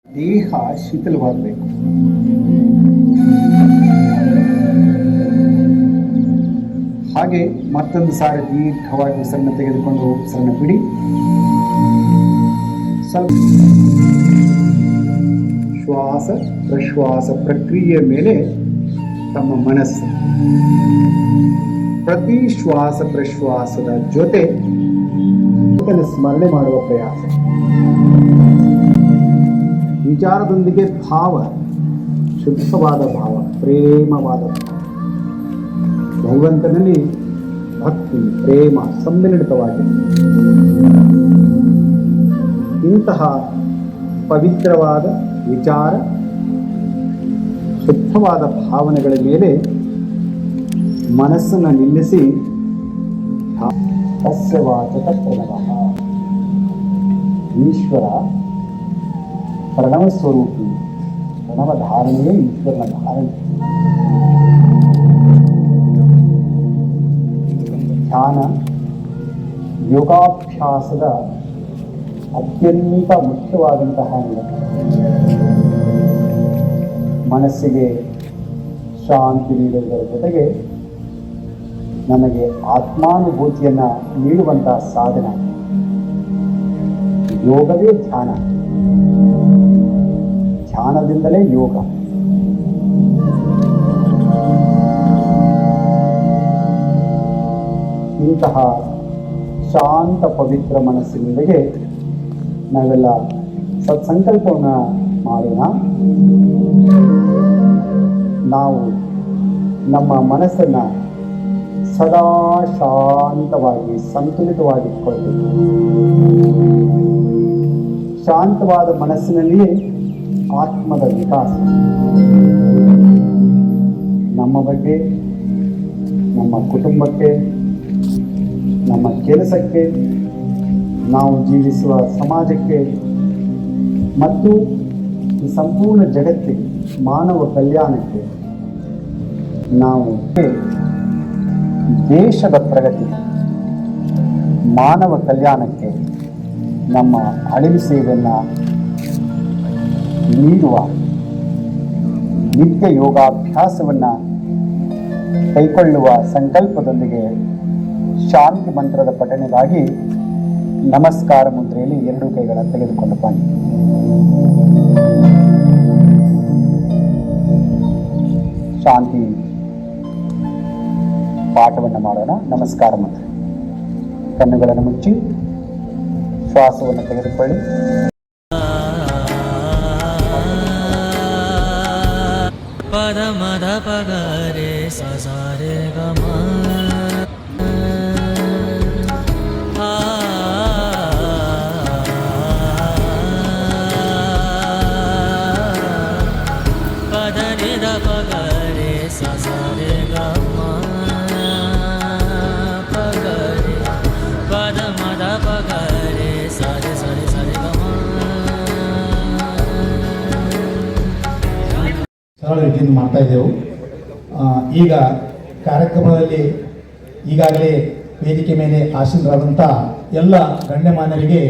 ದೇಹ ಶೀತಲವಾಗಬೇಕು. ಹಾಗೆ ಮತ್ತೊಂದು ಸಾರಿ ದೀರ್ಘವಾಗಿ ಉಸಿರನ್ನು ತೆಗೆದುಕೊಂಡು ಉಸಿರನ್ನು ಬಿಡಿ. ಸ್ವಲ್ಪ ಶ್ವಾಸ ಪ್ರಶ್ವಾಸ ಪ್ರಕ್ರಿಯೆಯ ಮೇಲೆ ತಮ್ಮ ಮನಸ್ಸು ಪ್ರತಿ ಶ್ವಾಸ ಪ್ರಶ್ವಾಸದ ಜೊತೆ ಸ್ಮರಣೆ ಮಾಡುವ ಪ್ರಯಾಸ. ವಿಚಾರದೊಂದಿಗೆ ಭಾವ, ಶುದ್ಧವಾದ ಭಾವ, ಪ್ರೇಮವಾದ ಭಾವ, ಭಗವಂತನಲ್ಲಿ ಭಕ್ತಿ ಪ್ರೇಮ ಸಮ್ಮಿಳಿತವಾಗಿದೆ. ಇಂತಹ ಪವಿತ್ರವಾದ ವಿಚಾರ, ಶುದ್ಧವಾದ ಭಾವನೆಗಳ ಮೇಲೆ ಮನಸ್ಸನ್ನು ನಿಲ್ಲಿಸಿ ತಸ್ಯವಾಚಕ ಪ್ರಣವಃ. ಈಶ್ವರ ಪ್ರಣವ ಸ್ವರೂಪಿ. ಪ್ರಣವ ಧಾರಣೆಯೇ ಈಶ್ವರನ ಧಾರಣೆ. ಧ್ಯಾನ ಯೋಗಾಭ್ಯಾಸದ ಅತ್ಯಂತ ಮುಖ್ಯವಾದಂತಹ ಅಂಗ. ಮನಸ್ಸಿಗೆ ಶಾಂತಿ ನೀಡುವುದರ ಜೊತೆಗೆ ನಮಗೆ ಆತ್ಮಾನುಭೂತಿಯನ್ನು ನೀಡುವಂತಹ ಸಾಧನ ಯೋಗವೇ ಧ್ಯಾನ. ಧ್ಯಾನದಿಂದಲೇ ಯೋಗ. ಇಂತಹ ಶಾಂತ ಪವಿತ್ರ ಮನಸ್ಸಿನೊಂದಿಗೆ ನಾವೆಲ್ಲ ಸತ್ಸಂಕಲ್ಪವನ್ನು ಮಾಡೋಣ. ನಾವು ನಮ್ಮ ಮನಸ್ಸನ್ನು ಸದಾ ಶಾಂತವಾಗಿ ಸಂತುಲಿತವಾಗಿಟ್ಕೊಳ್ಬೇಕು. ಶಾಂತವಾದ ಮನಸ್ಸಿನಲ್ಲಿಯೇ ಆತ್ಮದ ವಿಕಾಸ. ನಮ್ಮ ಬಗ್ಗೆ, ನಮ್ಮ ಕುಟುಂಬಕ್ಕೆ, ನಮ್ಮ ಕೆಲಸಕ್ಕೆ, ನಾವು ಜೀವಿಸುವ ಸಮಾಜಕ್ಕೆ ಮತ್ತು ಈ ಸಂಪೂರ್ಣ ಜಗತ್ತಿಗೆ, ಮಾನವ ಕಲ್ಯಾಣಕ್ಕೆ, ನಾವು ದೇಶದ ಪ್ರಗತಿ, ಮಾನವ ಕಲ್ಯಾಣಕ್ಕೆ ನಮ್ಮ ಅಳಿಲು ಸೇವೆಯನ್ನು ನೀಡುವ ನಿತ್ಯ ಯೋಗಾಭ್ಯಾಸವನ್ನು ಕೈಗೊಳ್ಳುವ ಸಂಕಲ್ಪದೊಂದಿಗೆ ಶಾಂತಿ ಮಂತ್ರದ ಪಠಣೆಗಾಗಿ ನಮಸ್ಕಾರ ಮುದ್ರೆಯಲ್ಲಿ ಎರಡು ಕೈಗಳನ್ನು ತೆಗೆದುಕೊಂಡು ಬನ್ನಿ. ಶಾಂತಿ ಪಾಠವನ್ನು ಮಾಡೋಣ. ನಮಸ್ಕಾರ ಮಂತ್ರ. ಕಣ್ಣುಗಳನ್ನು ಮುಚ್ಚಿ ಶ್ವಾಸವನ್ನು ತೆಗೆದುಕೊಳ್ಳಿ. ಪದ ಮದ ಪಗರೆ ಸಸಾರೆ ಗಮ ಪದ ನಿದ ಪಗರೆ ಸಸಾರೆ ಗಮ ಪಗರೆ ಪದ ಮದ ಪಗರೆ ಸರೆ ಸರೆ ಸರೆ ಗಮ. ಸರಳ ರೀತಿಯಿಂದ ಮಾಡ್ತಾ ಇದ್ದೆವು. ಈಗ ಕಾರ್ಯಕ್ರಮದಲ್ಲಿ ಈಗಾಗಲೇ ವೇದಿಕೆ ಮೇಲೆ ಆಸೀನರಾದಂಥ ಎಲ್ಲ ಗಣ್ಯಮಾನ್ಯರಿಗೆ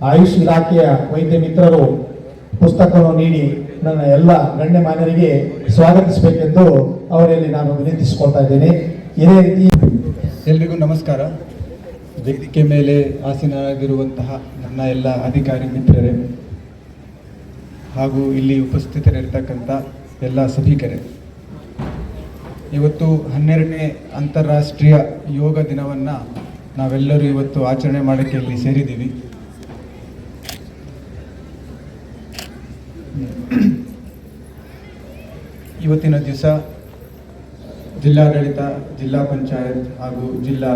ಆಯುಷ್ ಇಲಾಖೆಯ ವೈದ್ಯ ಮಿತ್ರರು ಪುಸ್ತಕವನ್ನು ನೀಡಿ ನನ್ನ ಎಲ್ಲ ಗಣ್ಯಮಾನ್ಯರಿಗೆ ಸ್ವಾಗತಿಸಬೇಕೆಂದು ಅವರಲ್ಲಿ ನಾನು ವಿನಂತಿಸಿಕೊಳ್ತಾ ಇದ್ದೇನೆ. ಇದೇ ರೀತಿ ಎಲ್ರಿಗೂ ನಮಸ್ಕಾರ. ವೇದಿಕೆ ಮೇಲೆ ಆಸೀನರಾಗಿರುವಂತಹ ನನ್ನ ಎಲ್ಲ ಅಧಿಕಾರಿ ಮಿತ್ರರೇ ಹಾಗೂ ಇಲ್ಲಿ ಉಪಸ್ಥಿತರಿರ್ತಕ್ಕಂಥ ಎಲ್ಲ ಸಭಿಕರೇ, ಇವತ್ತು 12ನೇ ಅಂತಾರಾಷ್ಟ್ರೀಯ ಯೋಗ ದಿನವನ್ನು ನಾವೆಲ್ಲರೂ ಇವತ್ತು ಆಚರಣೆ ಮಾಡೋಕ್ಕೆ ಇಲ್ಲಿ ಸೇರಿದ್ದೀವಿ. ಇವತ್ತಿನ ದಿವಸ ಜಿಲ್ಲಾಡಳಿತ, ಜಿಲ್ಲಾ ಪಂಚಾಯತ್ ಹಾಗೂ ಜಿಲ್ಲಾ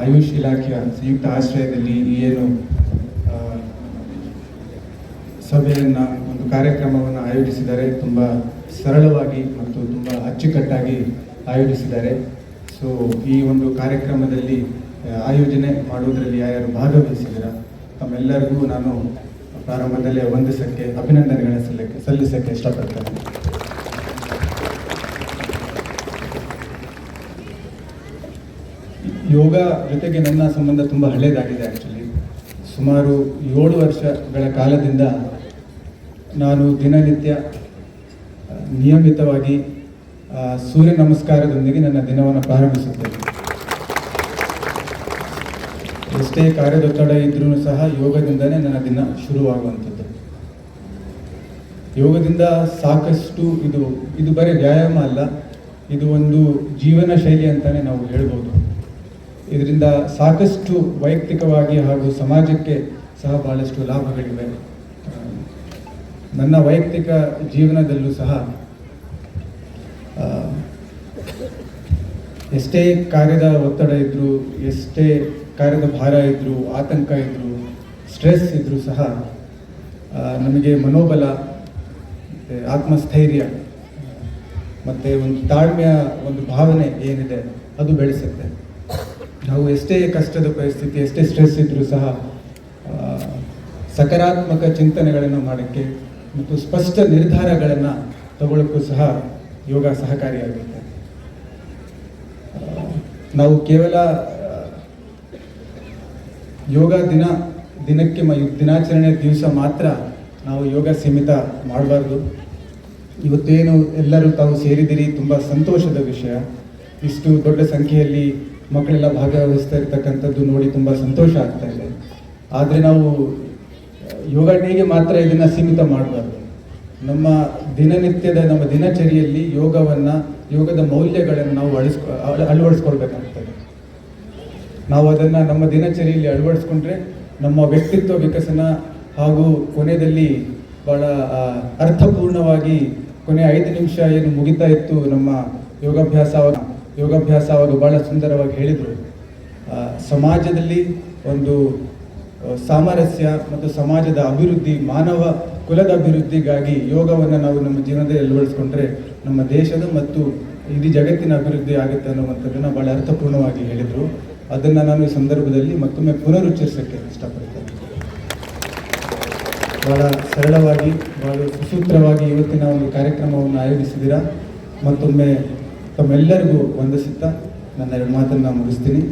ಆಯುಷ್ ಇಲಾಖೆಯ ಸಂಯುಕ್ತ ಆಶ್ರಯದಲ್ಲಿ ಏನು ಸಭೆಯನ್ನು, ಒಂದು ಕಾರ್ಯಕ್ರಮವನ್ನು ಆಯೋಜಿಸಿದ್ದಾರೆ. ತುಂಬ ಸರಳವಾಗಿ ಮತ್ತು ತುಂಬ ಅಚ್ಚುಕಟ್ಟಾಗಿ ಆಯೋಜಿಸಿದ್ದಾರೆ. ಸೊ ಈ ಒಂದು ಕಾರ್ಯಕ್ರಮದಲ್ಲಿ ಆಯೋಜನೆ ಮಾಡುವುದರಲ್ಲಿ ಯಾರ್ಯಾರು ಭಾಗವಹಿಸಿದ್ದೀರ ತಮ್ಮೆಲ್ಲರಿಗೂ ನಾನು ಪ್ರಾರಂಭದಲ್ಲೇ ವಂದಿಸಕ್ಕೆ, ಅಭಿನಂದನೆಗಳನ್ನು ಸಲ್ಲಿಸಕ್ಕೆ ಇಷ್ಟಪಡ್ತೇನೆ. ಯೋಗ ಜೊತೆಗೆ ನನ್ನ ಸಂಬಂಧ ತುಂಬ ಹಳೆಯದಾಗಿದೆ. ಆ್ಯಕ್ಚುಲಿ ಸುಮಾರು 7 ವರ್ಷಗಳ ಕಾಲದಿಂದ ನಾನು ದಿನನಿತ್ಯ ನಿಯಮಿತವಾಗಿ ಸೂರ್ಯ ನಮಸ್ಕಾರದೊಂದಿಗೆ ನನ್ನ ದಿನವನ್ನು ಪ್ರಾರಂಭಿಸುತ್ತೇನೆ. ಎಷ್ಟೇ ಕಾರ್ಯದೊತ್ತಡ ಇದ್ರೂ ಸಹ ಯೋಗದಿಂದನೇ ನನ್ನ ದಿನ ಶುರುವಾಗುವಂಥದ್ದು. ಯೋಗದಿಂದ ಸಾಕಷ್ಟು ಇದು ಬರೀ ವ್ಯಾಯಾಮ ಅಲ್ಲ, ಇದು ಒಂದು ಜೀವನ ಶೈಲಿ ಅಂತಲೇ ನಾವು ಹೇಳ್ಬೋದು. ಇದರಿಂದ ಸಾಕಷ್ಟು ವೈಯಕ್ತಿಕವಾಗಿ ಹಾಗೂ ಸಮಾಜಕ್ಕೆ ಸಹ ಬಹಳಷ್ಟು ಲಾಭಗಳಿವೆ. ನನ್ನ ವೈಯಕ್ತಿಕ ಜೀವನದಲ್ಲೂ ಸಹ ಎಷ್ಟೇ ಕಾರ್ಯದ ಒತ್ತಡ ಇದ್ದರೂ, ಎಷ್ಟೇ ಕಾರ್ಯದ ಭಾರ ಇದ್ದರೂ, ಆತಂಕ ಇದ್ದರೂ, ಸ್ಟ್ರೆಸ್ ಇದ್ದರೂ ಸಹ ನಮಗೆ ಮನೋಬಲ ಮತ್ತು ಆತ್ಮಸ್ಥೈರ್ಯ ಮತ್ತು ಒಂದು ತಾಳ್ಮೆಯ ಒಂದು ಭಾವನೆ ಏನಿದೆ ಅದು ಬೆಳೆಸುತ್ತೆ. ನಾವು ಎಷ್ಟೇ ಕಷ್ಟದ ಪರಿಸ್ಥಿತಿ, ಎಷ್ಟೇ ಸ್ಟ್ರೆಸ್ ಇದ್ದರೂ ಸಹ ಸಕಾರಾತ್ಮಕ ಚಿಂತನೆಗಳನ್ನು ಮಾಡೋಕ್ಕೆ ಮತ್ತು ಸ್ಪಷ್ಟ ನಿರ್ಧಾರಗಳನ್ನು ತಗೊಳ್ಳೋಕ್ಕೂ ಸಹ ಯೋಗ ಸಹಕಾರಿಯಾಗುತ್ತೆ. ನಾವು ಕೇವಲ ಯೋಗ ದಿನಕ್ಕೆ ದಿನಾಚರಣೆ ದಿವಸ ಮಾತ್ರ ನಾವು ಯೋಗ ಸೀಮಿತ ಮಾಡಬಾರ್ದು. ಇವತ್ತೇನು ಎಲ್ಲರೂ ತಾವು ಸೇರಿದಿರಿ, ತುಂಬ ಸಂತೋಷದ ವಿಷಯ. ಇಷ್ಟು ದೊಡ್ಡ ಸಂಖ್ಯೆಯಲ್ಲಿ ಮಕ್ಕಳೆಲ್ಲ ಭಾಗವಹಿಸ್ತಾ ಇರ್ತಕ್ಕಂಥದ್ದು ನೋಡಿ ತುಂಬ ಸಂತೋಷ ಆಗ್ತಾ ಇದೆ. ಆದರೆ ನಾವು ಯೋಗ ಡೇಗೆ ಮಾತ್ರ ಇದನ್ನು ಸೀಮಿತ ಮಾಡಬಾರ್ದು. ನಮ್ಮ ದಿನನಿತ್ಯದ ನಮ್ಮ ದಿನಚರಿಯಲ್ಲಿ ಯೋಗದ ಮೌಲ್ಯಗಳನ್ನು ನಾವು ಅಳವಡಿಸ್ಕೊಳ್ಬೇಕಾಗ್ತದೆ. ನಾವು ಅದನ್ನು ನಮ್ಮ ದಿನಚರಿಯಲ್ಲಿ ಅಳವಡಿಸ್ಕೊಂಡ್ರೆ ನಮ್ಮ ವ್ಯಕ್ತಿತ್ವ ವಿಕಸನ ಹಾಗೂ ಕೊನೆಯಲ್ಲಿ ಭಾಳ ಅರ್ಥಪೂರ್ಣವಾಗಿ ಕೊನೆ 5 ನಿಮಿಷ ಏನು ಮುಗಿತಾ ಇತ್ತು ನಮ್ಮ ಯೋಗಾಭ್ಯಾಸ ಅವಾಗ ಭಾಳ ಸುಂದರವಾಗಿ ಹೇಳಿದರು. ಸಮಾಜದಲ್ಲಿ ಒಂದು ಸಾಮರಸ್ಯ ಮತ್ತು ಸಮಾಜದ ಅಭಿವೃದ್ಧಿ, ಮಾನವ ಕುಲದ ಅಭಿವೃದ್ಧಿಗಾಗಿ ಯೋಗವನ್ನು ನಾವು ನಮ್ಮ ಜೀವನದಲ್ಲಿ ಅಳವಡಿಸ್ಕೊಂಡ್ರೆ ನಮ್ಮ ದೇಶದ ಮತ್ತು ಇಡೀ ಜಗತ್ತಿನ ಅಭಿವೃದ್ಧಿ ಆಗುತ್ತೆ ಅನ್ನುವಂಥದ್ದನ್ನು ಭಾಳ ಅರ್ಥಪೂರ್ಣವಾಗಿ ಹೇಳಿದರು. ಅದನ್ನು ನಾನು ಈ ಸಂದರ್ಭದಲ್ಲಿ ಮತ್ತೊಮ್ಮೆ ಪುನರುಚ್ಚರಿಸೋಕ್ಕೆ ಇಷ್ಟಪಡ್ತೇನೆ. ಭಾಳ ಸರಳವಾಗಿ, ಭಾಳ ಸುಸೂತ್ರವಾಗಿ ಇವತ್ತಿನ ಒಂದು ಕಾರ್ಯಕ್ರಮವನ್ನು ಆಯೋಜಿಸಿದ್ದೀರಾ. ಮತ್ತೊಮ್ಮೆ ತಮ್ಮೆಲ್ಲರಿಗೂ ವಂದಿಸುತ್ತಾ ನನ್ನ 2 ಮಾತನ್ನು ಮುಗಿಸ್ತೀನಿ.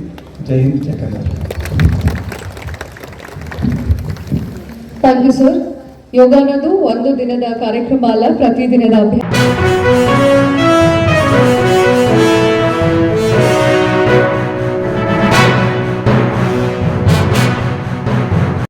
ಜೈ ಹಿಂದ್, ಜೈ Karnataka. Thank you sir. Yoga ಅನ್ನೋದು ಒಂದು ದಿನದ ಕಾರ್ಯಕ್ರಮ ಅಲ್ಲ, ಪ್ರತಿದಿನದ ಅಭ್ಯಾಸ.